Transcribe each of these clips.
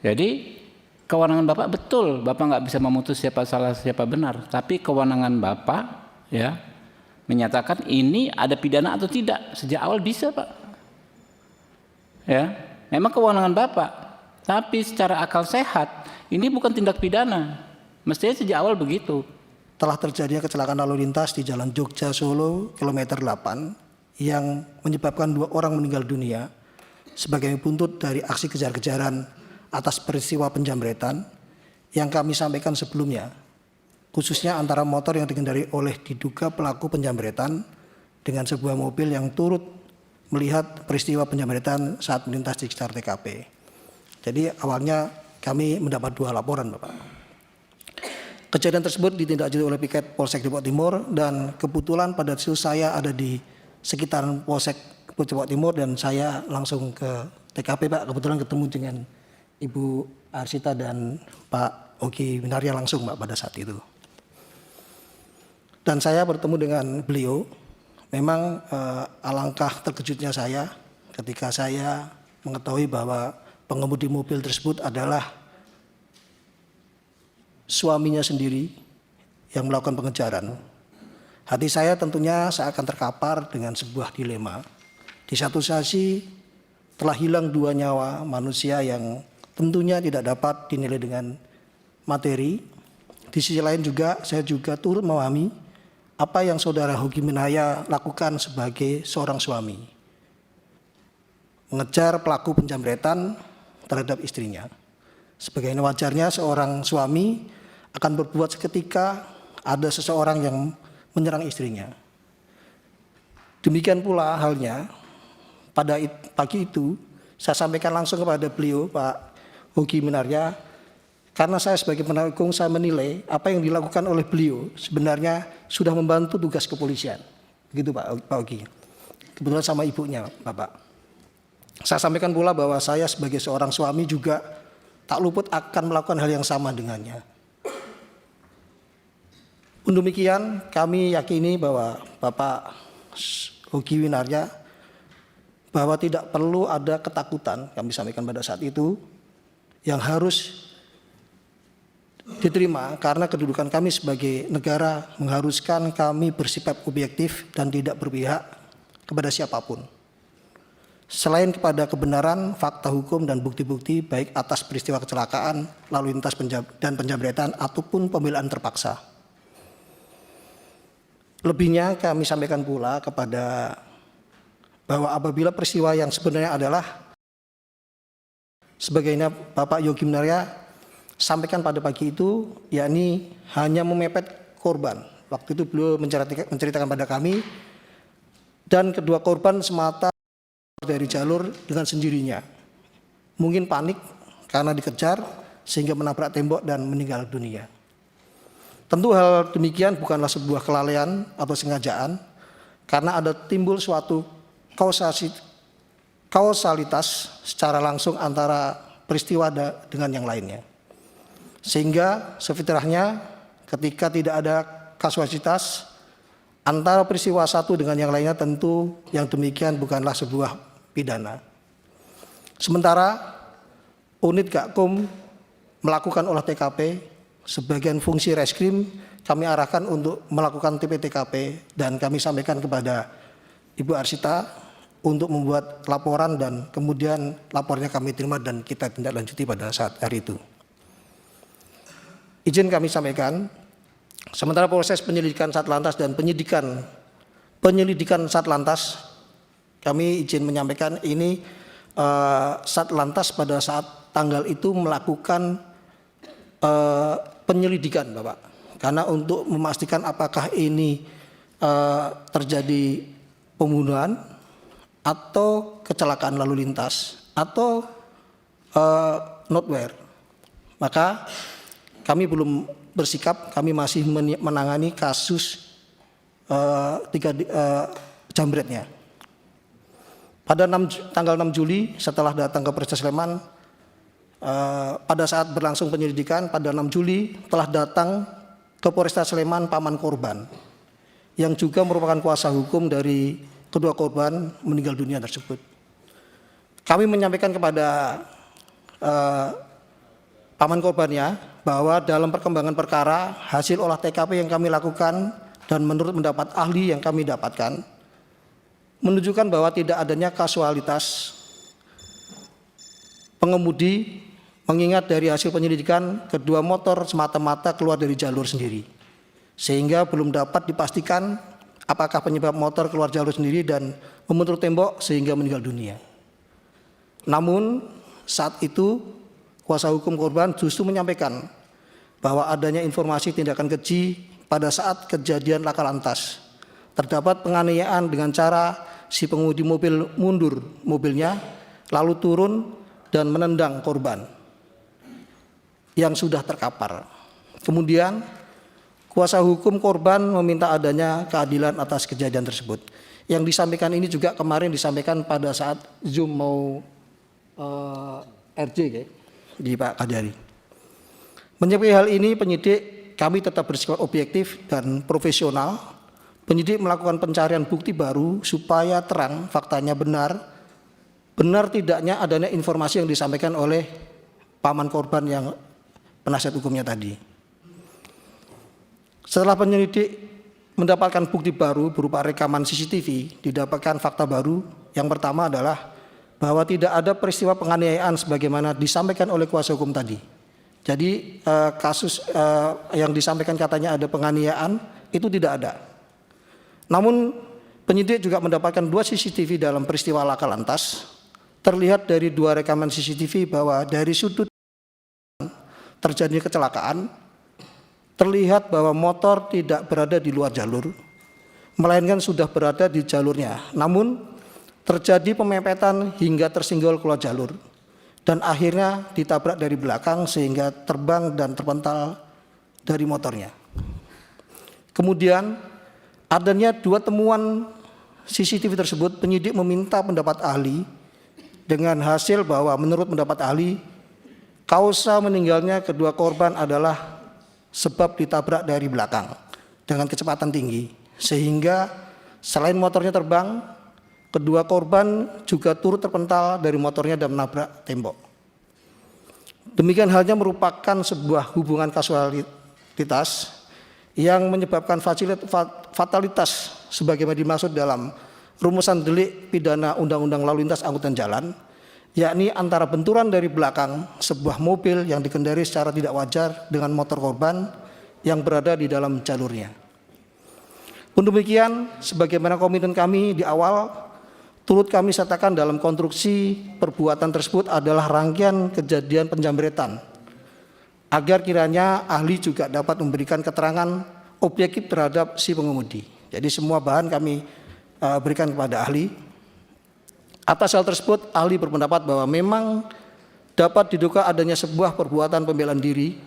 Jadi kewenangan Bapak betul, Bapak nggak bisa memutus siapa salah siapa benar, tapi kewenangan Bapak ya menyatakan ini ada pidana atau tidak sejak awal bisa, Pak. Ya, memang kewenangan Bapak, tapi secara akal sehat ini bukan tindak pidana. Mestinya sejak awal begitu. Telah terjadi kecelakaan lalu lintas di Jalan Jogja Solo kilometer 8 yang menyebabkan 2 orang meninggal dunia sebagai buntut dari aksi kejar-kejaran atas peristiwa penjamretan yang kami sampaikan sebelumnya, khususnya antara motor yang dikendari oleh diduga pelaku penjamretan dengan sebuah mobil yang turut melihat peristiwa penjamretan saat melintas di sekitar TKP. Jadi awalnya kami mendapat 2 laporan, Bapak. Kejadian tersebut ditindaklanjuti oleh Piket Polsek Depok Timur dan kebetulan pada saat saya ada di sekitaran Polsek Depok Timur dan saya langsung ke TKP, Pak. Kebetulan ketemu dengan Ibu Arsita dan Pak Ogi Winarya langsung, Pak, pada saat itu. Dan saya bertemu dengan beliau. Memang alangkah terkejutnya saya ketika saya mengetahui bahwa pengemudi mobil tersebut adalah suaminya sendiri yang melakukan pengejaran. Hati saya tentunya seakan terkapar dengan sebuah dilema. Di satu sisi telah hilang 2 nyawa manusia yang tentunya tidak dapat dinilai dengan materi. Di sisi lain juga saya juga turut memahami apa yang saudara Hoki Minaya lakukan sebagai seorang suami. Mengejar pelaku penjamretan terhadap istrinya. Sebagaimana wajarnya seorang suami akan berbuat seketika ada seseorang yang menyerang istrinya. Demikian pula halnya pada pagi itu saya sampaikan langsung kepada beliau, Pak Hoki Minarya, karena saya sebagai penasihat hukum saya menilai apa yang dilakukan oleh beliau sebenarnya sudah membantu tugas kepolisian. Begitu Pak Hoki. Kebetulan sama ibunya, Bapak. Saya sampaikan pula bahwa saya sebagai seorang suami juga tak luput akan melakukan hal yang sama dengannya. Untuk demikian kami yakini bahwa Bapak Hoki Winarya bahwa tidak perlu ada ketakutan, kami sampaikan pada saat itu, yang harus diterima karena kedudukan kami sebagai negara mengharuskan kami bersifat objektif dan tidak berpihak kepada siapapun. Selain kepada kebenaran, fakta hukum dan bukti-bukti baik atas peristiwa kecelakaan, lalu lintas dan penjamretan ataupun pembelaan terpaksa. Lebihnya kami sampaikan pula kepada bahwa apabila peristiwa yang sebenarnya adalah sebagaimana Bapak Yogi Minarya sampaikan pada pagi itu, yakni hanya memepet korban. Waktu itu beliau menceritakan pada kami dan kedua korban semata dari jalur dengan sendirinya. Mungkin panik karena dikejar sehingga menabrak tembok dan meninggal dunia. Tentu hal demikian bukanlah sebuah kelalaian atau sengajaan karena ada timbul suatu kausalitas secara langsung antara peristiwa dengan yang lainnya. Sehingga sefitrahnya ketika tidak ada kausalitas antara peristiwa satu dengan yang lainnya, tentu yang demikian bukanlah sebuah pidana. Sementara unit Gakum melakukan olah TKP, sebagian fungsi reskrim kami arahkan untuk melakukan TP-TKP dan kami sampaikan kepada Ibu Arsita untuk membuat laporan dan kemudian lapornya kami terima dan kita tindak lanjuti pada saat hari itu. Izin kami sampaikan, sementara proses penyelidikan Satlantas dan penyelidikan Satlantas, kami izin menyampaikan ini Satlantas pada saat tanggal itu melakukan penyelidikan, Bapak, karena untuk memastikan apakah ini terjadi pembunuhan atau kecelakaan lalu lintas atau notwear. Maka kami belum bersikap, kami masih menangani kasus jambretnya. Pada tanggal 6 Juli setelah datang ke Polres Sleman, pada saat berlangsung penyelidikan pada 6 Juli telah datang ke Polresta Sleman paman korban yang juga merupakan kuasa hukum dari kedua korban meninggal dunia tersebut. Kami menyampaikan kepada paman korbannya bahwa dalam perkembangan perkara hasil olah TKP yang kami lakukan dan menurut pendapat ahli yang kami dapatkan menunjukkan bahwa tidak adanya kasualitas pengemudi, mengingat dari hasil penyelidikan kedua motor semata-mata keluar dari jalur sendiri, sehingga belum dapat dipastikan apakah penyebab motor keluar jalur sendiri dan membentur tembok sehingga meninggal dunia. Namun saat itu kuasa hukum korban justru menyampaikan bahwa adanya informasi tindakan keji pada saat kejadian laka lantas. Terdapat penganiayaan dengan cara si pengemudi mobil mundur mobilnya lalu turun dan menendang korban yang sudah terkapar. Kemudian kuasa hukum korban meminta adanya keadilan atas kejadian tersebut. Yang disampaikan ini juga kemarin disampaikan pada saat Zoom mau RJ di Pak Kadari. Menyikapi hal ini penyidik kami tetap bersifat objektif dan profesional. Penyidik melakukan pencarian bukti baru supaya terang faktanya benar tidaknya adanya informasi yang disampaikan oleh paman korban yang penasihat hukumnya tadi. Setelah penyelidik mendapatkan bukti baru berupa rekaman CCTV, didapatkan fakta baru. Yang pertama adalah bahwa tidak ada peristiwa penganiayaan sebagaimana disampaikan oleh kuasa hukum tadi. Jadi kasus yang disampaikan katanya ada penganiayaan itu tidak ada. Namun penyidik juga mendapatkan 2 CCTV dalam peristiwa laka lantas. Terlihat dari 2 rekaman CCTV bahwa dari sudut terjadi kecelakaan, terlihat bahwa motor tidak berada di luar jalur, melainkan sudah berada di jalurnya. Namun terjadi pemepet hingga tersinggol keluar jalur dan akhirnya ditabrak dari belakang sehingga terbang dan terpental dari motornya. Kemudian adanya 2 temuan CCTV tersebut, penyidik meminta pendapat ahli dengan hasil bahwa menurut pendapat ahli kausa meninggalnya kedua korban adalah sebab ditabrak dari belakang dengan kecepatan tinggi sehingga selain motornya terbang, kedua korban juga turut terpental dari motornya dan menabrak tembok. Demikian halnya merupakan sebuah hubungan kasualitas yang menyebabkan fatalitas sebagaimana dimaksud dalam rumusan delik pidana Undang-Undang Lalu Lintas Angkutan Jalan, yakni antara benturan dari belakang sebuah mobil yang dikendari secara tidak wajar dengan motor korban yang berada di dalam jalurnya. Pun demikian, sebagaimana komitmen kami di awal, turut kami sertakan dalam konstruksi perbuatan tersebut adalah rangkaian kejadian penjamretan, agar kiranya ahli juga dapat memberikan keterangan objektif terhadap si pengemudi. Jadi semua bahan kami berikan kepada ahli. Atas hal tersebut, ahli berpendapat bahwa memang dapat diduga adanya sebuah perbuatan pembelaan diri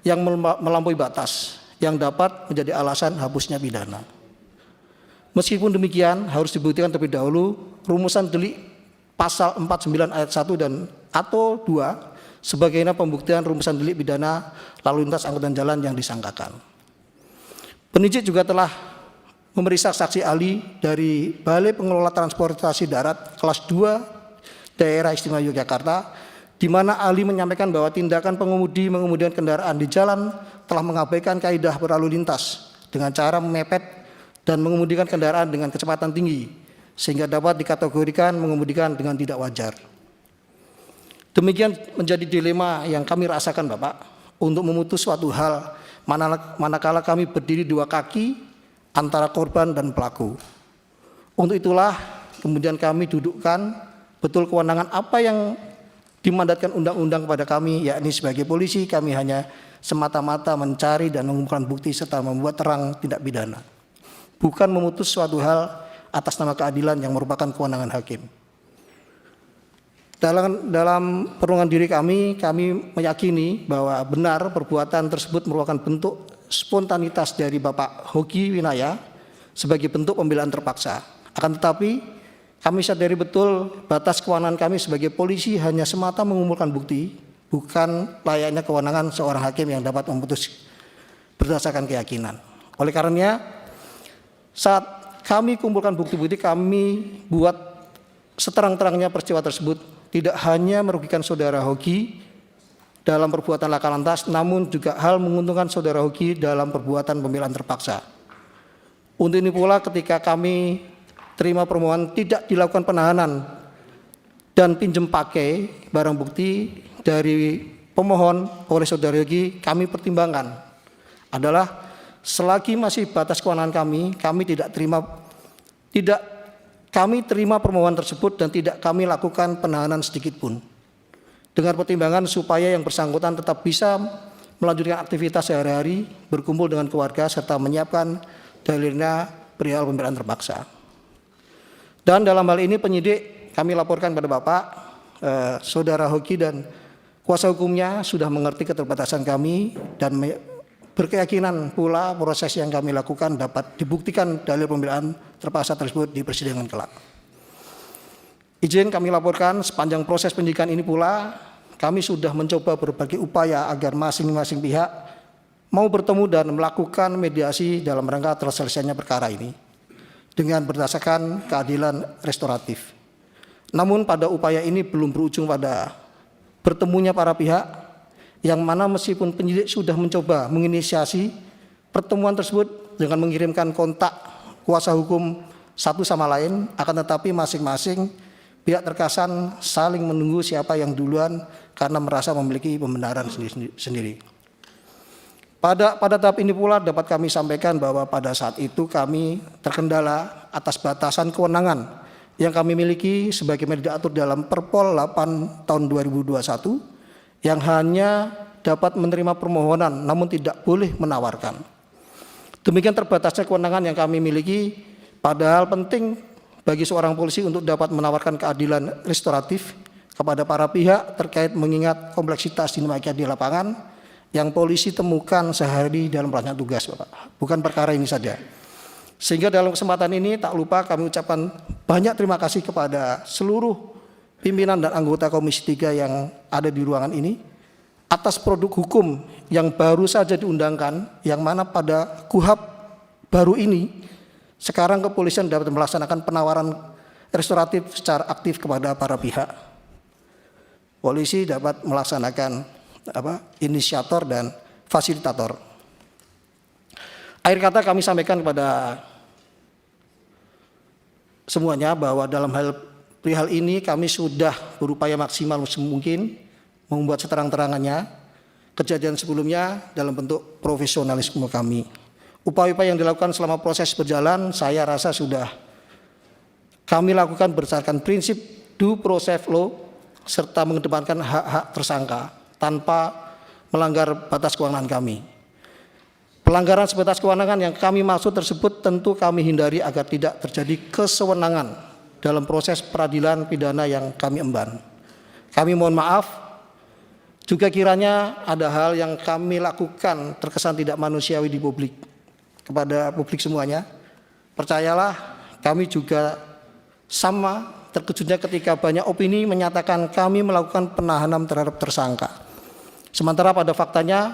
yang melampaui batas, yang dapat menjadi alasan hapusnya pidana. Meskipun demikian, harus dibuktikan terlebih dahulu rumusan delik pasal 49 ayat 1 dan atau 2 sebagaimana pembuktian rumusan delik pidana lalu lintas angkutan jalan yang disangkakan. Penyidik juga telah memeriksa saksi ahli dari Balai Pengelola Transportasi Darat kelas 2 Daerah Istimewa Yogyakarta, di mana ahli menyampaikan bahwa tindakan pengemudi mengemudikan kendaraan di jalan telah mengabaikan kaidah berlalu lintas dengan cara memepet dan mengemudikan kendaraan dengan kecepatan tinggi sehingga dapat dikategorikan mengemudikan dengan tidak wajar. Demikian menjadi dilema yang kami rasakan Bapak untuk memutus suatu hal manakala kami berdiri 2 kaki antara korban dan pelaku. Untuk itulah kemudian kami dudukkan betul kewenangan apa yang dimandatkan undang-undang kepada kami, yakni sebagai polisi kami hanya semata-mata mencari dan mengumpulkan bukti serta membuat terang tindak pidana, bukan memutus suatu hal atas nama keadilan yang merupakan kewenangan hakim. Dalam perlindungan diri kami meyakini bahwa benar perbuatan tersebut merupakan bentuk spontanitas dari Bapak Hoki Winaya sebagai bentuk pembelaan terpaksa. Akan tetapi kami sadari betul batas kewenangan kami sebagai polisi hanya semata mengumpulkan bukti, bukan layaknya kewenangan seorang hakim yang dapat memutus berdasarkan keyakinan. Oleh karenanya, saat kami kumpulkan bukti-bukti, kami buat seterang-terangnya peristiwa tersebut tidak hanya merugikan saudara Hoki, dalam perbuatan laka lantas, namun juga hal menguntungkan saudara Hoki dalam perbuatan pembelaan terpaksa. Untuk ini pula ketika kami terima permohonan tidak dilakukan penahanan dan pinjam pakai barang bukti dari pemohon oleh saudara Hoki, kami pertimbangkan adalah selagi masih batas kewenangan kami terima permohonan tersebut dan tidak kami lakukan penahanan sedikit pun. Dengan pertimbangan supaya yang bersangkutan tetap bisa melanjutkan aktivitas sehari-hari, berkumpul dengan keluarga, serta menyiapkan dalilnya perihal pembelaan terpaksa. Dan dalam hal ini penyidik kami laporkan pada Bapak, saudara Hoki dan kuasa hukumnya sudah mengerti keterbatasan kami dan berkeyakinan pula proses yang kami lakukan dapat dibuktikan dalil pembelaan terpaksa tersebut di persidangan kelak. Izin kami laporkan sepanjang proses penyidikan ini pula kami sudah mencoba berbagai upaya agar masing-masing pihak mau bertemu dan melakukan mediasi dalam rangka terselesainya perkara ini dengan berdasarkan keadilan restoratif. Namun pada upaya ini belum berujung pada bertemunya para pihak, yang mana meskipun penyidik sudah mencoba menginisiasi pertemuan tersebut dengan mengirimkan kontak kuasa hukum satu sama lain, akan tetapi masing-masing pihak terkesan saling menunggu siapa yang duluan karena merasa memiliki pembenaran sendiri. Pada tahap ini pula dapat kami sampaikan bahwa pada saat itu kami terkendala atas batasan kewenangan yang kami miliki sebagaimana diatur dalam Perpol 8 tahun 2021 yang hanya dapat menerima permohonan namun tidak boleh menawarkan. Demikian terbatasnya kewenangan yang kami miliki, padahal penting bagi seorang polisi untuk dapat menawarkan keadilan restoratif kepada para pihak terkait mengingat kompleksitas dinamika di lapangan yang polisi temukan sehari dalam pelaksana tugas, Bapak. Bukan perkara ini saja. Sehingga dalam kesempatan ini tak lupa kami ucapkan banyak terima kasih kepada seluruh pimpinan dan anggota Komisi 3 yang ada di ruangan ini atas produk hukum yang baru saja diundangkan, yang mana pada KUHP baru ini sekarang kepolisian dapat melaksanakan penawaran restoratif secara aktif kepada para pihak. Polisi dapat melaksanakan inisiator dan fasilitator. Akhir kata kami sampaikan kepada semuanya bahwa dalam perihal ini kami sudah berupaya maksimal mungkin membuat seterang-terangannya kejadian sebelumnya dalam bentuk profesionalisme kami. Upaya-upaya yang dilakukan selama proses berjalan saya rasa sudah kami lakukan berdasarkan prinsip due process law serta mengedepankan hak-hak tersangka tanpa melanggar batas kewenangan kami. Pelanggaran sebatas kewenangan yang kami maksud tersebut tentu kami hindari agar tidak terjadi kesewenangan dalam proses peradilan pidana yang kami emban. Kami mohon maaf juga kiranya ada hal yang kami lakukan terkesan tidak manusiawi di publik. Kepada publik semuanya, percayalah kami juga sama terkejutnya ketika banyak opini menyatakan kami melakukan penahanan terhadap tersangka. Sementara pada faktanya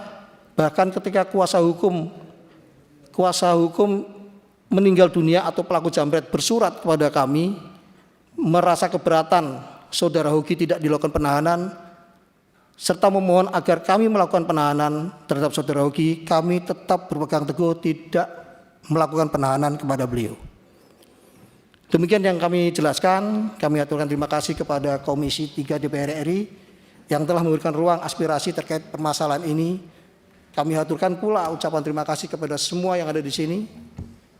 bahkan ketika kuasa hukum meninggal dunia atau pelaku jambret bersurat kepada kami merasa keberatan saudara Hoki tidak dilakukan penahanan serta memohon agar kami melakukan penahanan terhadap saudara Hoki, kami tetap berpegang teguh tidak melakukan penahanan kepada beliau. Demikian yang kami jelaskan, kami aturkan terima kasih kepada Komisi 3 DPR RI yang telah memberikan ruang aspirasi terkait permasalahan ini. Kami aturkan pula ucapan terima kasih kepada semua yang ada di sini,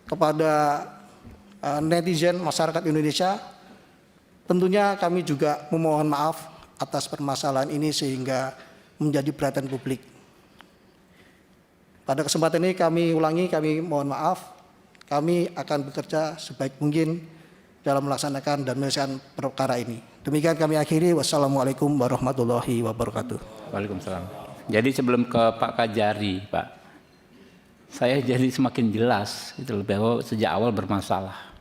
kepada netizen masyarakat Indonesia. Tentunya kami juga memohon maaf atas permasalahan ini sehingga menjadi perhatian publik. Pada kesempatan ini kami ulangi, kami mohon maaf, kami akan bekerja sebaik mungkin dalam melaksanakan dan menyelesaikan perkara ini. Demikian kami akhiri. Wassalamualaikum warahmatullahi wabarakatuh. Waalaikumsalam. Jadi sebelum ke Pak Kajari, Pak, saya jadi semakin jelas gitu loh, bahwa sejak awal bermasalah.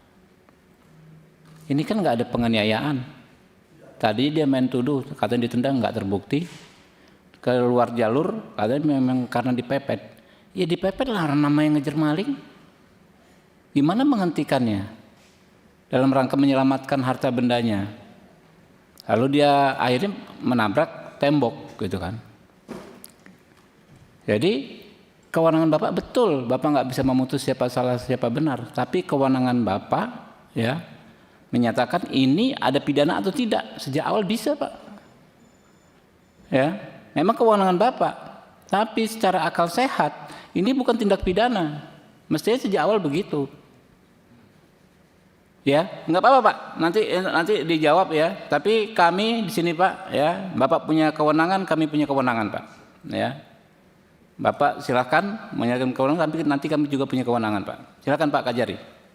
Ini kan nggak ada penganiayaan. Tadi dia main tuduh, katanya ditendang nggak terbukti. Keluar jalur, katanya memang karena dipepet. Ya dipepet lah nama yang ngejar maling. Gimana menghentikannya? Dalam rangka menyelamatkan harta bendanya. Lalu dia akhirnya menabrak tembok gitu kan. Jadi kewenangan Bapak betul, Bapak nggak bisa memutus siapa salah siapa benar, tapi kewenangan Bapak ya menyatakan ini ada pidana atau tidak sejak awal bisa, Pak. Ya, memang kewenangan Bapak, tapi secara akal sehat ini bukan tindak pidana, mestinya sejak awal begitu. Ya, nggak apa-apa Pak, nanti dijawab ya. Tapi kami di sini Pak, ya, Bapak punya kewenangan, kami punya kewenangan Pak. Ya, Bapak silakan menyatakan kewenangan, tapi nanti kami juga punya kewenangan Pak. Silakan Pak Kajari.